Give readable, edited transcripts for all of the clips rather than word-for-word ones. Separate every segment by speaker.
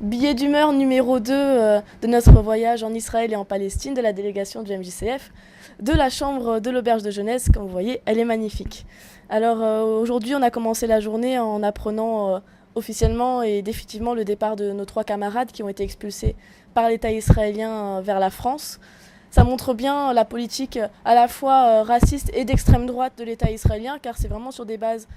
Speaker 1: Billet d'humeur numéro 2 de notre voyage en Israël et en Palestine de la délégation du MJCF, de la chambre de l'auberge de jeunesse. Comme vous voyez, elle est magnifique. Alors aujourd'hui, on a commencé la journée en apprenant officiellement et définitivement le départ de nos 3 camarades qui ont été expulsés par l'État israélien vers la France. Ça montre bien la politique à la fois raciste et d'extrême droite de l'État israélien, car c'est vraiment sur des bases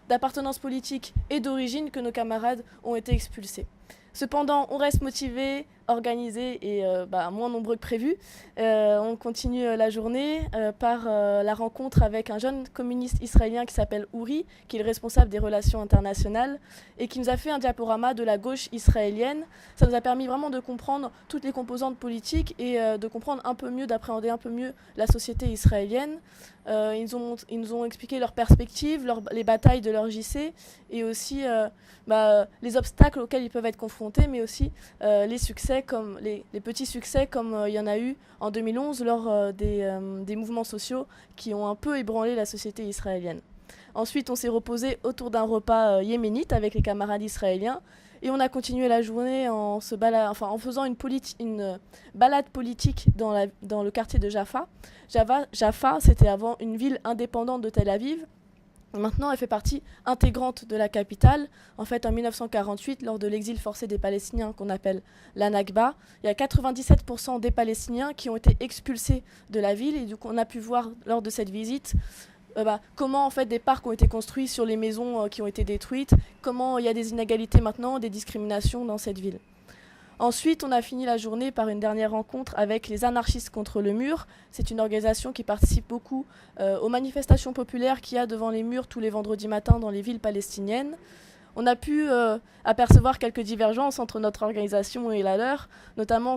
Speaker 1: d'appartenance politique et d'origine que nos camarades ont été expulsés. Cependant, on reste motivé, organisé et moins nombreux que prévu. On continue la journée par la rencontre avec un jeune communiste israélien qui s'appelle Ouri, qui est le responsable des relations internationales et qui nous a fait un diaporama de la gauche israélienne. Ça nous a permis vraiment de comprendre toutes les composantes politiques et de comprendre un peu mieux, d'appréhender un peu mieux la société israélienne. Ils nous ont expliqué leurs perspectives, les batailles de leur JC et aussi les obstacles auxquels ils peuvent être confrontés, mais aussi les succès, comme les petits succès comme il y en a eu en 2011 lors des mouvements sociaux qui ont un peu ébranlé la société israélienne. Ensuite, on s'est reposé autour d'un repas yéménite avec les camarades israéliens. Et on a continué la journée en faisant une balade politique dans le quartier de Jaffa. Jaffa, c'était avant une ville indépendante de Tel Aviv. Maintenant, elle fait partie intégrante de la capitale. En fait, en 1948, lors de l'exil forcé des Palestiniens qu'on appelle la Nakba, il y a 97% des Palestiniens qui ont été expulsés de la ville. Et donc, on a pu voir lors de cette visite comment en fait des parcs ont été construits sur les maisons qui ont été détruites, comment il y a des inégalités maintenant, des discriminations dans cette ville. Ensuite, on a fini la journée par une dernière rencontre avec les anarchistes contre le mur. C'est une organisation qui participe beaucoup aux manifestations populaires qu'il y a devant les murs tous les vendredis matins dans les villes palestiniennes. On a pu apercevoir quelques divergences entre notre organisation et la leur, notamment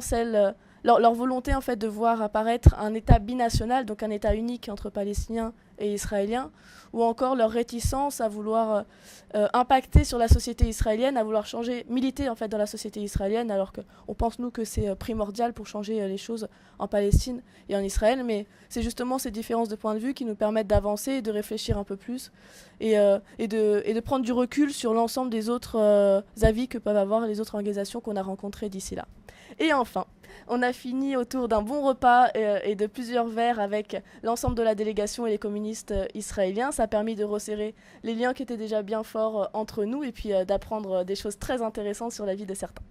Speaker 1: leur volonté en fait de voir apparaître un État binational, donc un État unique entre Palestiniens et Israéliens, ou encore leur réticence à vouloir impacter sur la société israélienne, à vouloir militer en fait dans la société israélienne, alors qu'on pense nous que c'est primordial pour changer les choses en Palestine et en Israël, mais c'est justement ces différences de point de vue qui nous permettent d'avancer et de réfléchir un peu plus et de prendre du recul sur l'ensemble des autres avis que peuvent avoir les autres organisations qu'on a rencontrées d'ici là. Et enfin, on a fini autour d'un bon repas et de plusieurs verres avec l'ensemble de la délégation et les communistes israéliens. Ça a permis de resserrer les liens qui étaient déjà bien forts entre nous et puis d'apprendre des choses très intéressantes sur la vie de certains.